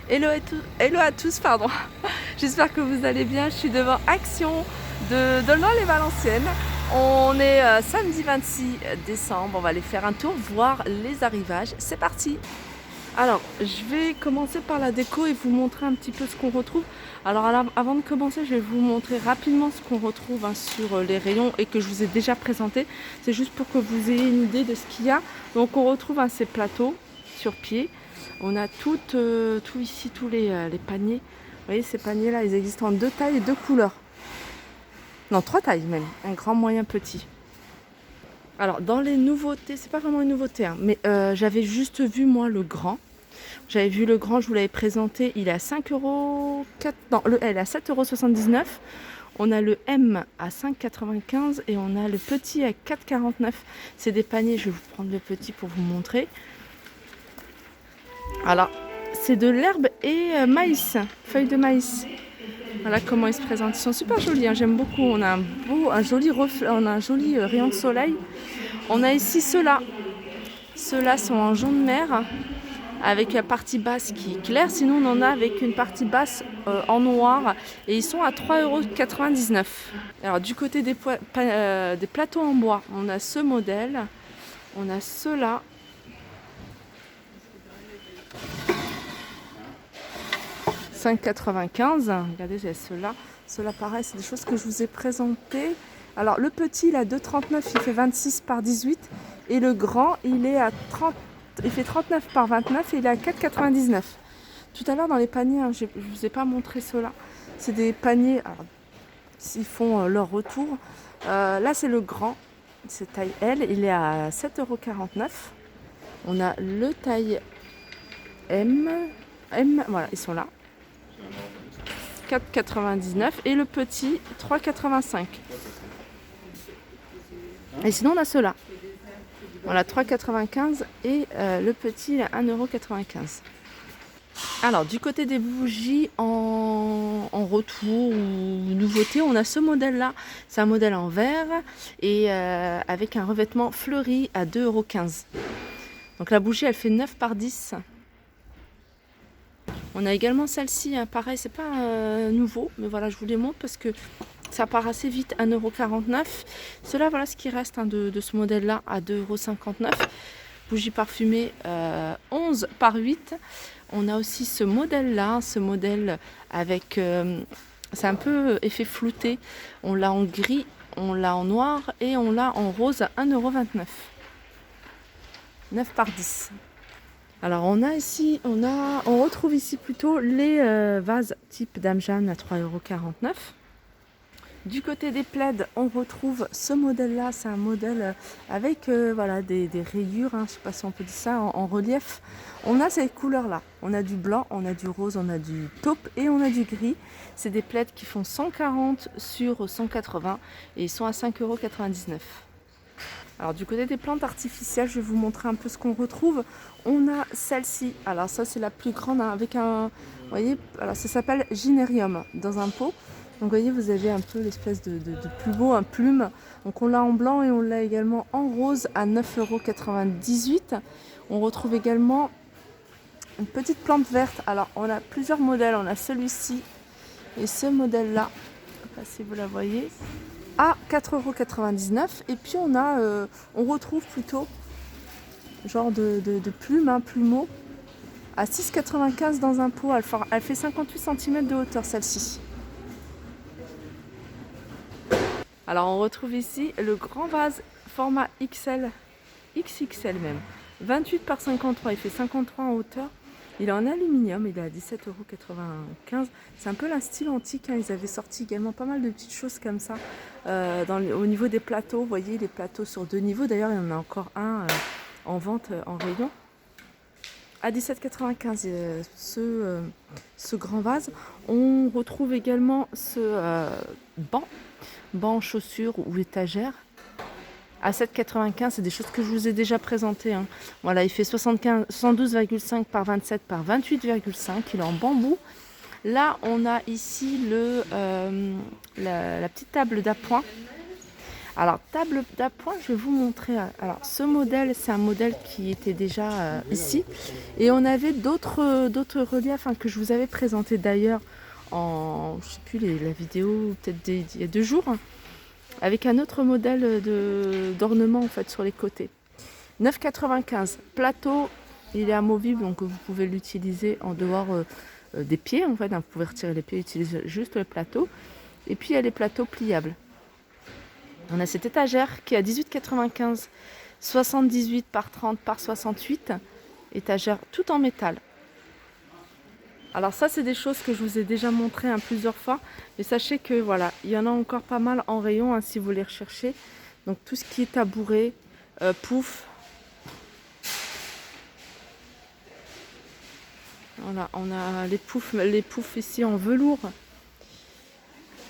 Hello à tous, pardon. J'espère que vous allez bien. Je suis devant Action de Dolnans-les-Valenciennes. On est samedi 26 décembre. On va aller faire un tour, voir les arrivages. C'est parti. Alors, je vais commencer par la déco et vous montrer un petit peu ce qu'on retrouve. Alors, avant de commencer, je vais vous montrer rapidement ce qu'on retrouve sur les rayons et que je vous ai déjà présenté. C'est juste pour que vous ayez une idée de ce qu'il y a. Donc, on retrouve ces plateaux sur pied. On a tout ici, tous les paniers. Vous voyez, ces paniers-là, ils existent en 2 tailles et 2 couleurs. Non, 3 tailles même. Un grand, moyen, petit. Alors, dans les nouveautés, c'est pas vraiment une nouveauté, hein, mais j'avais juste vu, moi, le grand. J'avais vu le grand, je vous l'avais présenté. Il est à 5 €. Non, le L à 7,79 €. On a le M à 5,95 € et on a le petit à 4,49 €. C'est des paniers, je vais vous prendre le petit pour vous montrer. Alors, c'est de l'herbe et maïs, feuilles de maïs. Voilà comment ils se présentent. Ils sont super jolis, hein, j'aime beaucoup. On a un joli reflet, on a un joli rayon de soleil. On a ici ceux-là. Ceux-là sont en jaune mer avec la partie basse qui est claire. Sinon, on en a avec une partie basse en noir et ils sont à 3,99 €. Alors, du côté des plateaux en bois, on a ce modèle. On a ceux-là. « 5,95 €. Regardez, c'est ceux-là. Ceux-là, pareil, c'est des choses que je vous ai présentées. Alors, le petit, il a 2,39 €, il fait 26 par 18. Et le grand, il est à 30, il fait 39 par 29 et il est à 4,99 €. Tout à l'heure, dans les paniers, hein, je ne vous ai pas montré ceux-là. C'est des paniers, alors, ils font leur retour. Là, c'est le grand, c'est taille L, il est à 7,49 €. On a le taille M, voilà, ils sont là. 4,99 € et le petit 3,85 €. Et sinon on a ceux-là. Voilà, 3,95 € et le petit à 1,95 €. Alors du côté des bougies en retour ou nouveauté, on a ce modèle-là. C'est un modèle en verre et avec un revêtement fleuri à 2,15 €. Donc la bougie elle fait 9 par 10. On a également celle-ci, hein, pareil, c'est pas nouveau, mais voilà, je vous les montre parce que ça part assez vite, 1,49 €. Cela, voilà ce qui reste de ce modèle-là à 2,59 €. Bougie parfumée 11 par 8. On a aussi ce modèle-là, ce modèle avec, c'est un peu effet flouté. On l'a en gris, on l'a en noir et on l'a en rose à 1,29 €. 9 par 10. Alors on retrouve ici plutôt les vases type Dame Jeanne à 3,49 €. Du côté des plaids, on retrouve ce modèle-là, c'est un modèle avec voilà, des rayures, hein, je ne sais pas si on peut dire ça, en relief. On a ces couleurs-là, on a du blanc, on a du rose, on a du taupe et on a du gris. C'est des plaids qui font 140 sur 180 et ils sont à 5,99 €. Alors du côté des plantes artificielles, je vais vous montrer un peu ce qu'on retrouve. On a celle-ci, alors ça c'est la plus grande, hein, avec un, vous voyez, alors ça s'appelle Gynérium dans un pot. Donc vous voyez, vous avez un peu l'espèce de plus beau, un plume. Donc on l'a en blanc et on l'a également en rose à 9,98 €. On retrouve également une petite plante verte. Alors on a plusieurs modèles, on a celui-ci et ce modèle-là, je ne sais pas si vous la voyez, à 4,99 € et puis on retrouve plutôt genre de plume, un plumeau à 6,95 € dans un pot. Elle fait 58 cm de hauteur celle-ci. Alors on retrouve ici le grand vase format XL, XXL même, 28 par 53, il fait 53 en hauteur. Il est en aluminium, il est à 17,95 €. C'est un peu un style antique, hein. Ils avaient sorti également pas mal de petites choses comme ça au niveau des plateaux. Vous voyez, les plateaux sur 2 niveaux. D'ailleurs, il y en a encore un en vente en rayon. À 17,95 € ce grand vase. On retrouve également ce banc en chaussures ou étagère. À 7,95 €, c'est des choses que je vous ai déjà présentées, hein. Voilà, il fait 112,5 par 27 par 28,5. Il est en bambou. Là, on a ici la petite table d'appoint Alors, table d'appoint, je vais vous montrer. Alors, ce modèle, c'est un modèle qui était déjà ici. Et on avait d'autres reliefs que je vous avais présenté d'ailleurs en, je sais plus, la vidéo, peut-être il y a 2 jours, avec un autre modèle d'ornement en fait sur les côtés. 9,95 plateau, il est amovible, donc vous pouvez l'utiliser en dehors des pieds en fait. Vous pouvez retirer les pieds et utiliser juste le plateau. Et puis il y a les plateaux pliables. On a cette étagère qui est à 18,95, 78 par 30 par 68, étagère tout en métal. Alors ça, c'est des choses que je vous ai déjà montré plusieurs fois, mais sachez que voilà, il y en a encore pas mal en rayon si vous les recherchez. Donc tout ce qui est tabouret, pouf. Voilà, on a les poufs ici en velours.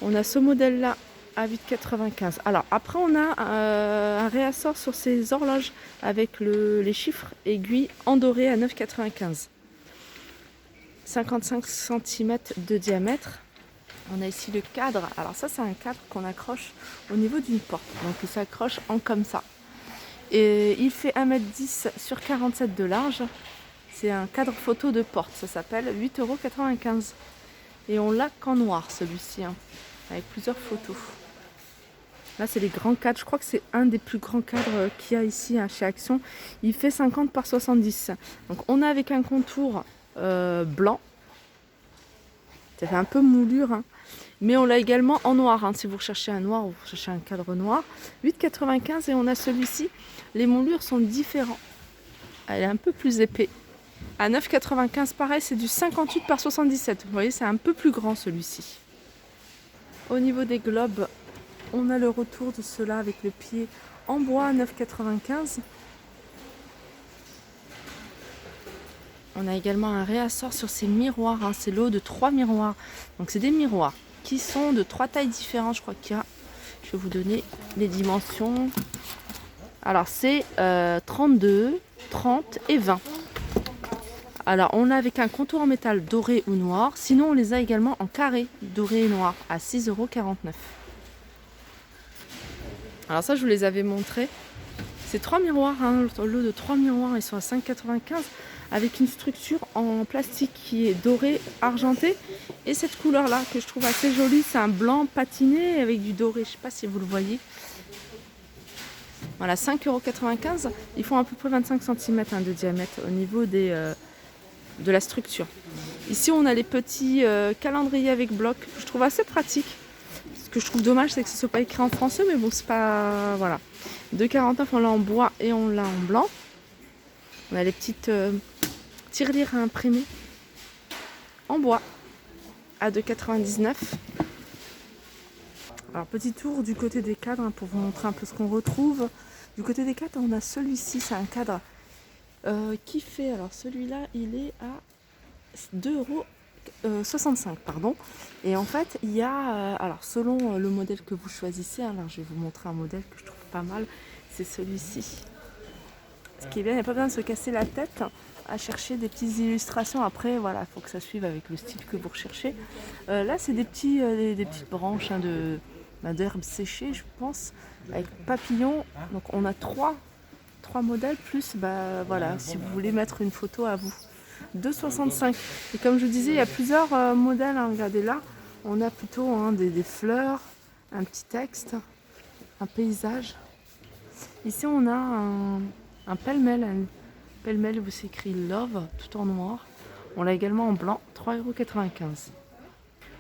On a ce modèle-là à 8,95. Alors après on a un réassort sur ces horloges avec les chiffres aiguilles en doré à 9,95. 55 cm de diamètre. On a ici le cadre. Alors ça c'est un cadre qu'on accroche au niveau d'une porte. Donc il s'accroche en comme ça. Et il fait 1,10 m sur 47 de large. C'est un cadre photo de porte. Ça s'appelle 8,95 €. Et on l'a qu'en noir celui-ci, avec plusieurs photos. Là, c'est les grands cadres. Je crois que c'est un des plus grands cadres qu'il y a ici chez Action. Il fait 50 par 70. Donc, on a avec un contour blanc. Ça fait un peu moulure. Mais on l'a également en noir. Si vous recherchez un noir ou vous recherchez un cadre noir. 8,95 €. Et on a celui-ci. Les moulures sont différents. Elle est un peu plus épais. À 9,95 €, pareil, c'est du 58 par 77. Vous voyez, c'est un peu plus grand celui-ci. Au niveau des globes, on a le retour de ceux-là avec le pied en bois à 9,95 €. On a également un réassort sur ces miroirs. C'est lot de 3 miroirs. Donc c'est des miroirs qui sont de 3 tailles différentes. Je crois qu'il y a... Je vais vous donner les dimensions. Alors c'est 32, 30 et 20. Alors on a avec un contour en métal doré ou noir. Sinon on les a également en carré doré et noir à 6,49 €. Alors ça je vous les avais montrés. C'est 3 miroirs, le lot de 3 miroirs, ils sont à 5,95 € avec une structure en plastique qui est dorée, argentée. Et cette couleur là que je trouve assez jolie, c'est un blanc patiné avec du doré. Je ne sais pas si vous le voyez. Voilà, 5,95 €. Ils font à peu près 25 cm de diamètre au niveau de la structure. Ici on a les petits calendriers avec bloc. Je trouve assez pratique. Ce que je trouve dommage, c'est que ce ne soit pas écrit en français, mais bon, c'est pas... Voilà. 2,49 €, on l'a en bois et on l'a en blanc. On a les petites tirelires à imprimer en bois à 2,99 €. Alors, petit tour du côté des cadres pour vous montrer un peu ce qu'on retrouve. Du côté des cadres, on a celui-ci, c'est un cadre qui fait... Alors, celui-là, il est à 2,65 €, pardon. Et en fait, il y a, alors selon le modèle que vous choisissez, alors je vais vous montrer un modèle que je trouve pas mal, c'est celui-ci. Ce qui est bien, il n'y a pas besoin de se casser la tête à chercher des petites illustrations. Après, voilà, il faut que ça suive avec le style que vous recherchez. Là, c'est des petites branches d'herbes séchées, je pense, avec papillons. Donc on a trois modèles, plus, voilà, si vous voulez mettre une photo à vous. 2,65 €. Et comme je vous disais, il y a plusieurs modèles. Regardez là, on a plutôt des fleurs, un petit texte, un paysage. Ici, on a un pêle-mêle. Un pêle-mêle où c'est écrit Love, tout en noir. On l'a également en blanc, 3,95 €.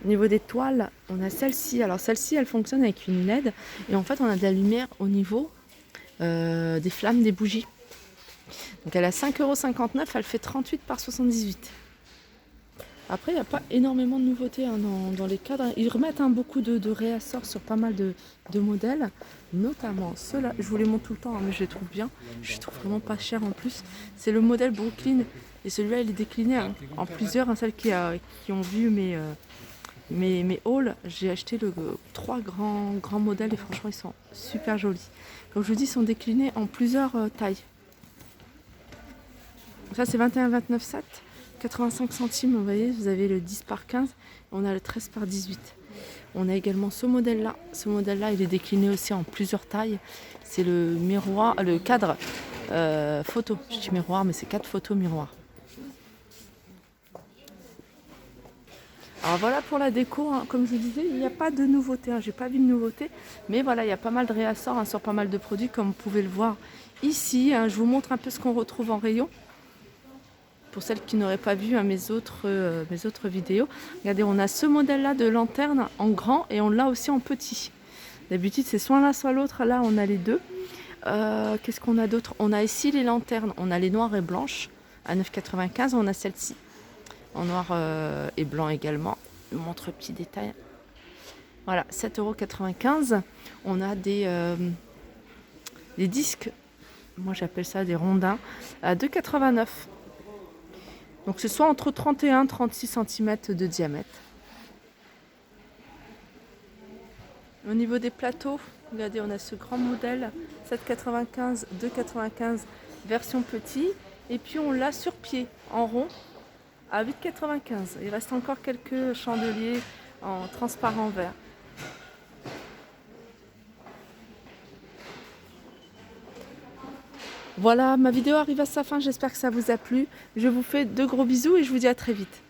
Au niveau des toiles, on a celle-ci. Alors celle-ci, elle fonctionne avec une LED. Et en fait, on a de la lumière au niveau des flammes des bougies. Donc elle a 5,59 €, elle fait 38 par 78. Après, il n'y a pas énormément de nouveautés dans les cadres. Ils remettent beaucoup de réassorts sur pas mal de modèles, notamment ceux-là. Je vous les montre tout le temps, mais je les trouve bien. Je les trouve vraiment pas cher en plus. C'est le modèle Brooklyn. Et celui-là, il est décliné en plusieurs. Celles qui ont vu mes hauls, j'ai acheté 3 grands modèles et franchement, ils sont super jolis. Comme je vous dis, ils sont déclinés en plusieurs tailles. Ça c'est 21,29 €, 85 centimes, vous voyez, vous avez le 10 par 15, on a le 13 par 18. On a également ce modèle-là. Ce modèle-là, il est décliné aussi en plusieurs tailles. C'est le miroir, le cadre photo. Je dis miroir, mais c'est 4 photos miroirs. Alors voilà pour la déco, hein. Comme je vous disais, il n'y a pas de nouveauté, hein. J'ai pas vu de nouveauté, mais voilà, il y a pas mal de réassorts, hein, sur pas mal de produits, comme vous pouvez le voir ici, hein. Je vous montre un peu ce qu'on retrouve en rayon. Pour celles qui n'auraient pas vu, hein, mes autres vidéos. Regardez, on a ce modèle-là de lanterne en grand et on l'a aussi en petit. D'habitude, c'est soit l'un, soit l'autre. Là, on a les deux. Qu'est-ce qu'on a d'autre? On a ici les lanternes. On a les noires et blanches à 9,95 €. On a celle-ci en noir et blanc également. Je vous montre le petit détail. Voilà, 7,95 €. On a des disques. Moi, j'appelle ça des rondins à 2,89 €. Donc, ce soit entre 31 et 36 cm de diamètre. Au niveau des plateaux, regardez, on a ce grand modèle 7,95, 2,95 version petit. Et puis, on l'a sur pied, en rond, à 8,95 €. Il reste encore quelques chandeliers en transparent vert. Voilà, ma vidéo arrive à sa fin. J'espère que ça vous a plu. Je vous fais de gros bisous et je vous dis à très vite.